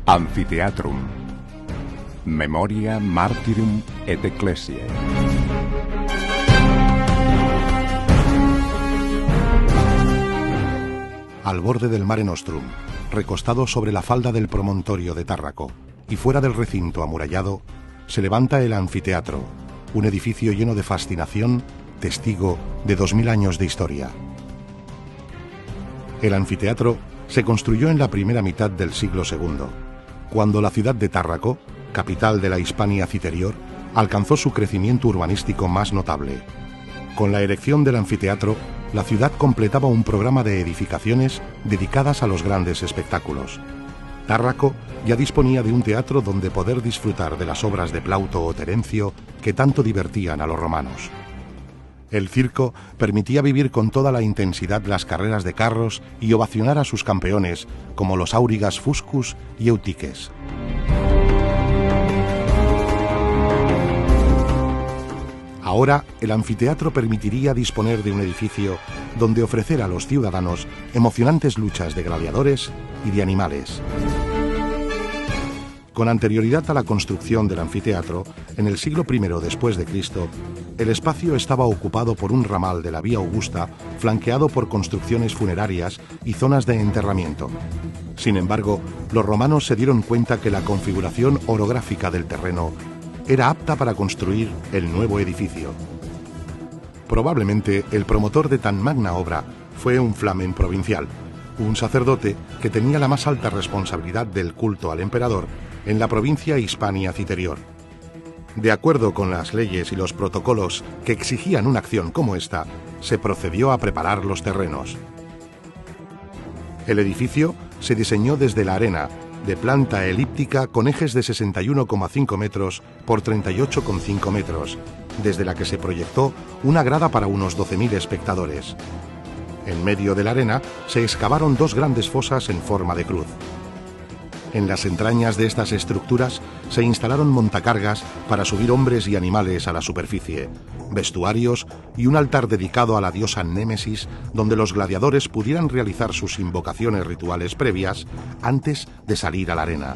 Amphitheatrum. Memoria Martyrum et Ecclesiae. Al borde del Mare Nostrum, recostado sobre la falda del promontorio de Tárraco y fuera del recinto amurallado, se levanta el anfiteatro, un edificio lleno de fascinación, testigo de 2000 años de historia. El anfiteatro se construyó en la primera mitad del siglo II, cuando la ciudad de Tárraco, capital de la Hispania Citerior, alcanzó su crecimiento urbanístico más notable. Con la erección del anfiteatro, la ciudad completaba un programa de edificaciones dedicadas a los grandes espectáculos. Tárraco ya disponía de un teatro donde poder disfrutar de las obras de Plauto o Terencio que tanto divertían a los romanos. El circo permitía vivir con toda la intensidad las carreras de carros y ovacionar a sus campeones como los áurigas Fuscus y Eutiques. Ahora, el anfiteatro permitiría disponer de un edificio donde ofrecer a los ciudadanos emocionantes luchas de gladiadores y de animales. Con anterioridad a la construcción del anfiteatro, en el siglo I después de Cristo, el espacio estaba ocupado por un ramal de la Vía Augusta, flanqueado por construcciones funerarias y zonas de enterramiento. Sin embargo, los romanos se dieron cuenta que la configuración orográfica del terreno era apta para construir el nuevo edificio. Probablemente el promotor de tan magna obra fue un flamen provincial, un sacerdote que tenía la más alta responsabilidad del culto al emperador en la provincia Hispania Citerior. De acuerdo con las leyes y los protocolos que exigían una acción como esta, se procedió a preparar los terrenos. El edificio se diseñó desde la arena, de planta elíptica con ejes de 61,5 metros por 38,5 metros, desde la que se proyectó una grada para unos 12.000 espectadores. En medio de la arena se excavaron dos grandes fosas en forma de cruz. En las entrañas de estas estructuras se instalaron montacargas para subir hombres y animales a la superficie, vestuarios y un altar dedicado a la diosa Némesis, donde los gladiadores pudieran realizar sus invocaciones rituales previas antes de salir a la arena.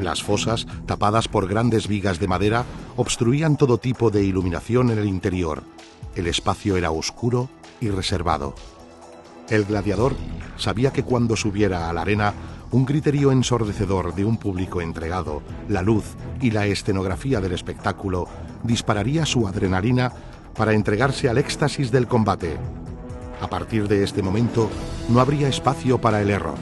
Las fosas, tapadas por grandes vigas de madera, obstruían todo tipo de iluminación en el interior. El espacio era oscuro y reservado. El gladiador sabía que cuando subiera a la arena, un griterío ensordecedor de un público entregado, la luz y la escenografía del espectáculo dispararía su adrenalina para entregarse al éxtasis del combate. A partir de este momento, no habría espacio para el error.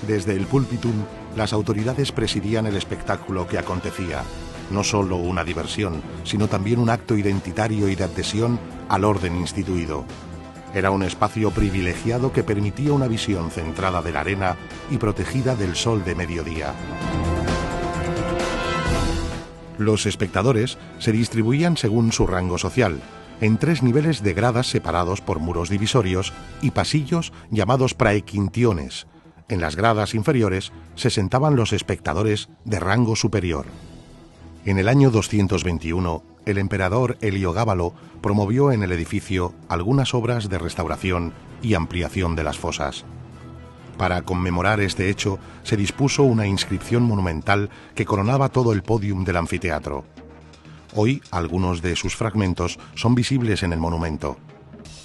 Desde el púlpitum, las autoridades presidían el espectáculo que acontecía, no solo una diversión, sino también un acto identitario y de adhesión al orden instituido. Era un espacio privilegiado que permitía una visión centrada de la arena y protegida del sol de mediodía. Los espectadores se distribuían según su rango social, en 3 niveles de gradas separados por muros divisorios y pasillos llamados praequintiones. En las gradas inferiores se sentaban los espectadores de rango superior. En el año 221, el emperador Heliogábalo promovió en el edificio algunas obras de restauración y ampliación de las fosas. Para conmemorar este hecho, se dispuso una inscripción monumental que coronaba todo el pódium del anfiteatro. Hoy, algunos de sus fragmentos son visibles en el monumento.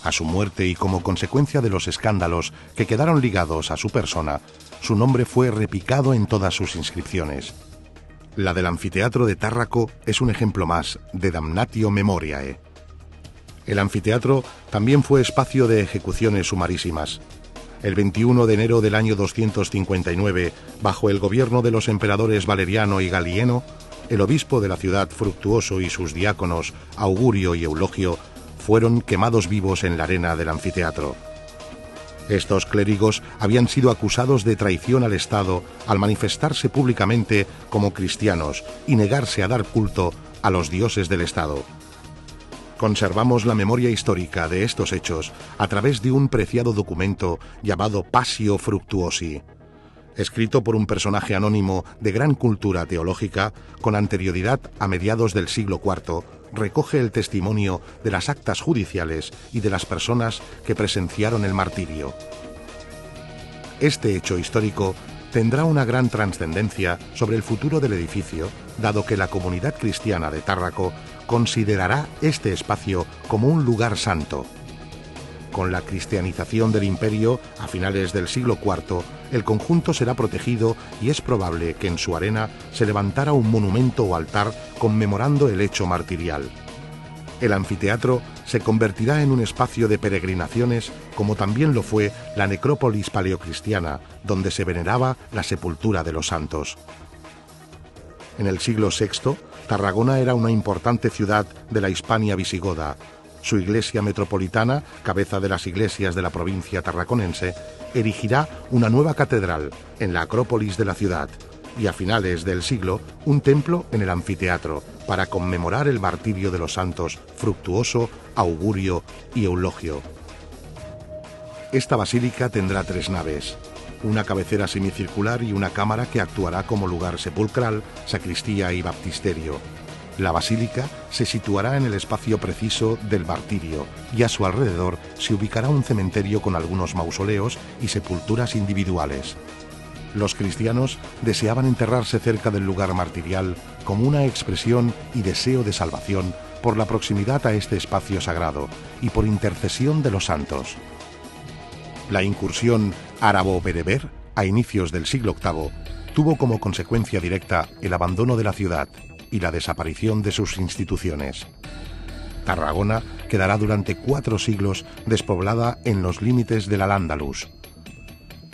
A su muerte y como consecuencia de los escándalos que quedaron ligados a su persona, su nombre fue repicado en todas sus inscripciones. La del anfiteatro de Tárraco es un ejemplo más de Damnatio Memoriae. El anfiteatro también fue espacio de ejecuciones sumarísimas. El 21 de enero del año 259, bajo el gobierno de los emperadores Valeriano y Galieno, el obispo de la ciudad Fructuoso y sus diáconos Augurio y Eulogio fueron quemados vivos en la arena del anfiteatro. Estos clérigos habían sido acusados de traición al Estado al manifestarse públicamente como cristianos y negarse a dar culto a los dioses del Estado. Conservamos la memoria histórica de estos hechos a través de un preciado documento llamado Passio Fructuosi, escrito por un personaje anónimo de gran cultura teológica con anterioridad a mediados del siglo IV. Recoge el testimonio de las actas judiciales y de las personas que presenciaron el martirio. Este hecho histórico tendrá una gran trascendencia sobre el futuro del edificio, dado que la comunidad cristiana de Tárraco considerará este espacio como un lugar santo. Con la cristianización del imperio a finales del siglo IV, el conjunto será protegido y es probable que en su arena se levantara un monumento o altar conmemorando el hecho martirial. El anfiteatro se convertirá en un espacio de peregrinaciones, como también lo fue la necrópolis paleocristiana, donde se veneraba la sepultura de los santos. En el siglo VI, Tarragona era una importante ciudad de la Hispania visigoda. Su iglesia metropolitana, cabeza de las iglesias de la provincia tarraconense, erigirá una nueva catedral en la acrópolis de la ciudad y a finales del siglo un templo en el anfiteatro para conmemorar el martirio de los santos Fructuoso, Augurio y Eulogio. Esta basílica tendrá 3 naves, una cabecera semicircular y una cámara que actuará como lugar sepulcral, sacristía y baptisterio. La basílica se situará en el espacio preciso del martirio y a su alrededor se ubicará un cementerio con algunos mausoleos y sepulturas individuales. Los cristianos deseaban enterrarse cerca del lugar martirial como una expresión y deseo de salvación por la proximidad a este espacio sagrado y por intercesión de los santos. La incursión árabo-bereber a inicios del siglo VIII tuvo como consecuencia directa el abandono de la ciudad y la desaparición de sus instituciones. Tarragona quedará durante 4 siglos despoblada en los límites del Al-Ándalus.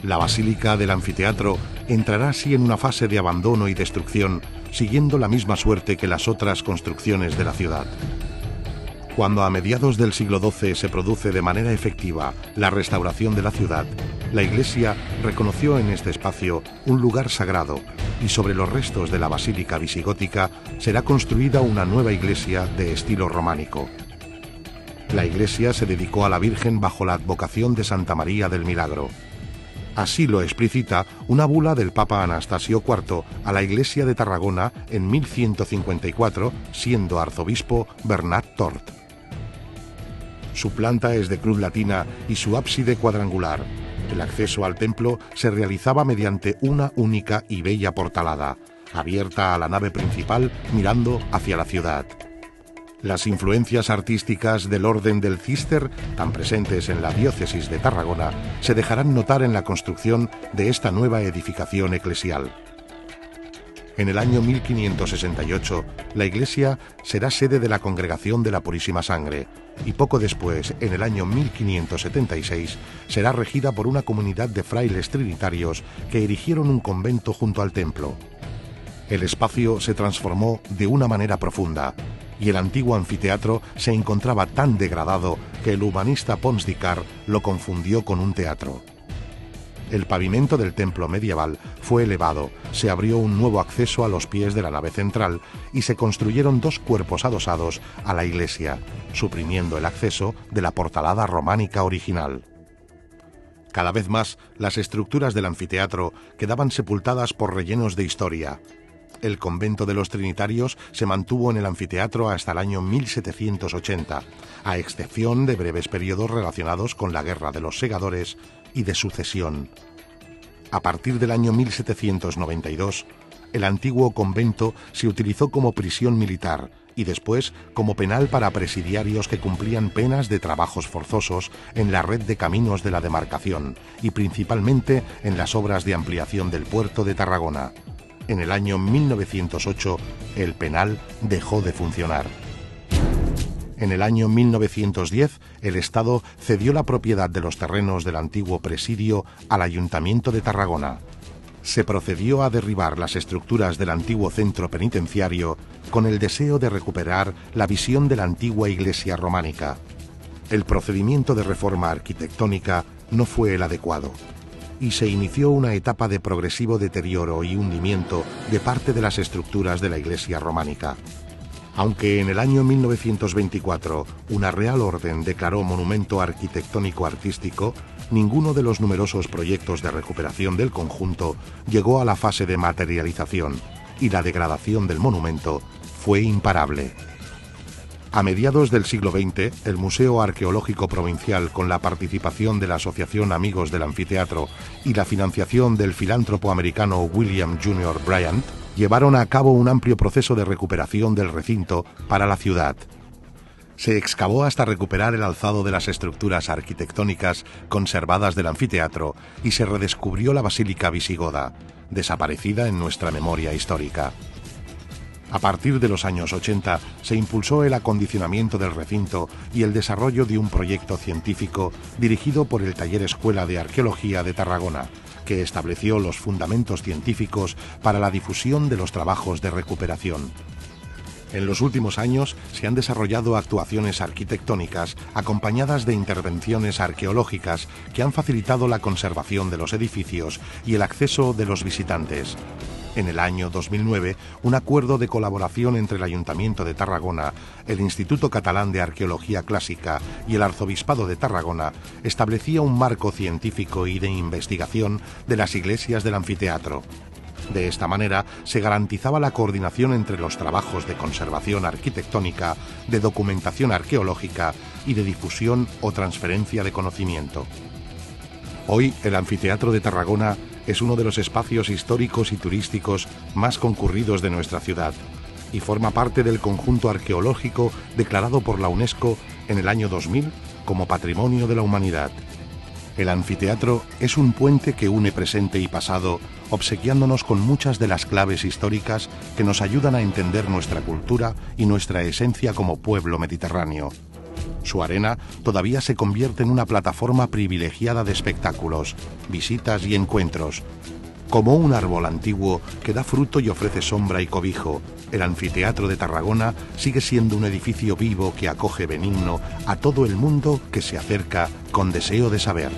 La basílica del anfiteatro entrará así en una fase de abandono y destrucción, siguiendo la misma suerte que las otras construcciones de la ciudad. Cuando a mediados del siglo XII se produce de manera efectiva la restauración de la ciudad, la Iglesia reconoció en este espacio un lugar sagrado y sobre los restos de la basílica visigótica será construida una nueva iglesia de estilo románico. La iglesia se dedicó a la Virgen bajo la advocación de Santa María del Milagro. Así lo explicita una bula del Papa Anastasio IV a la Iglesia de Tarragona en 1154, siendo arzobispo Bernat Tort. Su planta es de cruz latina y su ábside cuadrangular. El acceso al templo se realizaba mediante una única y bella portalada, abierta a la nave principal mirando hacia la ciudad. Las influencias artísticas del orden del Císter, tan presentes en la diócesis de Tarragona, se dejarán notar en la construcción de esta nueva edificación eclesial. En el año 1568, la iglesia será sede de la Congregación de la Purísima Sangre y poco después, en el año 1576, será regida por una comunidad de frailes trinitarios que erigieron un convento junto al templo. El espacio se transformó de una manera profunda y el antiguo anfiteatro se encontraba tan degradado que el humanista Pons d'Icart lo confundió con un teatro. El pavimento del templo medieval fue elevado, se abrió un nuevo acceso a los pies de la nave central y se construyeron 2 cuerpos adosados a la iglesia, suprimiendo el acceso de la portalada románica original. Cada vez más, las estructuras del anfiteatro quedaban sepultadas por rellenos de historia. El convento de los Trinitarios se mantuvo en el anfiteatro hasta el año 1780, a excepción de breves periodos relacionados con la Guerra de los Segadores y de Sucesión. A partir del año 1792, el antiguo convento se utilizó como prisión militar y después como penal para presidiarios que cumplían penas de trabajos forzosos en la red de caminos de la demarcación y principalmente en las obras de ampliación del puerto de Tarragona. En el año 1908, el penal dejó de funcionar. En el año 1910, el Estado cedió la propiedad de los terrenos del antiguo presidio al Ayuntamiento de Tarragona. Se procedió a derribar las estructuras del antiguo centro penitenciario con el deseo de recuperar la visión de la antigua iglesia románica. El procedimiento de reforma arquitectónica no fue el adecuado y se inició una etapa de progresivo deterioro y hundimiento de parte de las estructuras de la iglesia románica. Aunque en el año 1924 una Real Orden declaró monumento arquitectónico artístico, ninguno de los numerosos proyectos de recuperación del conjunto llegó a la fase de materialización y la degradación del monumento fue imparable. A mediados del siglo XX, el Museo Arqueológico Provincial, con la participación de la Asociación Amigos del Anfiteatro y la financiación del filántropo americano William Jr. Bryant, llevaron a cabo un amplio proceso de recuperación del recinto para la ciudad. Se excavó hasta recuperar el alzado de las estructuras arquitectónicas conservadas del anfiteatro y se redescubrió la Basílica Visigoda, desaparecida en nuestra memoria histórica. A partir de los años 80 se impulsó el acondicionamiento del recinto y el desarrollo de un proyecto científico dirigido por el Taller Escuela de Arqueología de Tarragona, que estableció los fundamentos científicos para la difusión de los trabajos de recuperación. En los últimos años se han desarrollado actuaciones arquitectónicas acompañadas de intervenciones arqueológicas que han facilitado la conservación de los edificios y el acceso de los visitantes. En el año 2009, un acuerdo de colaboración entre el Ayuntamiento de Tarragona, el Instituto Catalán de Arqueología Clásica y el Arzobispado de Tarragona establecía un marco científico y de investigación de las iglesias del anfiteatro. De esta manera se garantizaba la coordinación entre los trabajos de conservación arquitectónica, de documentación arqueológica y de difusión o transferencia de conocimiento. Hoy, el Anfiteatro de Tarragona es uno de los espacios históricos y turísticos más concurridos de nuestra ciudad y forma parte del conjunto arqueológico declarado por la UNESCO en el año 2000 como Patrimonio de la Humanidad. El anfiteatro es un puente que une presente y pasado, obsequiándonos con muchas de las claves históricas que nos ayudan a entender nuestra cultura y nuestra esencia como pueblo mediterráneo. Su arena todavía se convierte en una plataforma privilegiada de espectáculos, visitas y encuentros. Como un árbol antiguo que da fruto y ofrece sombra y cobijo, el Anfiteatro de Tarragona sigue siendo un edificio vivo que acoge benigno a todo el mundo que se acerca con deseo de saber.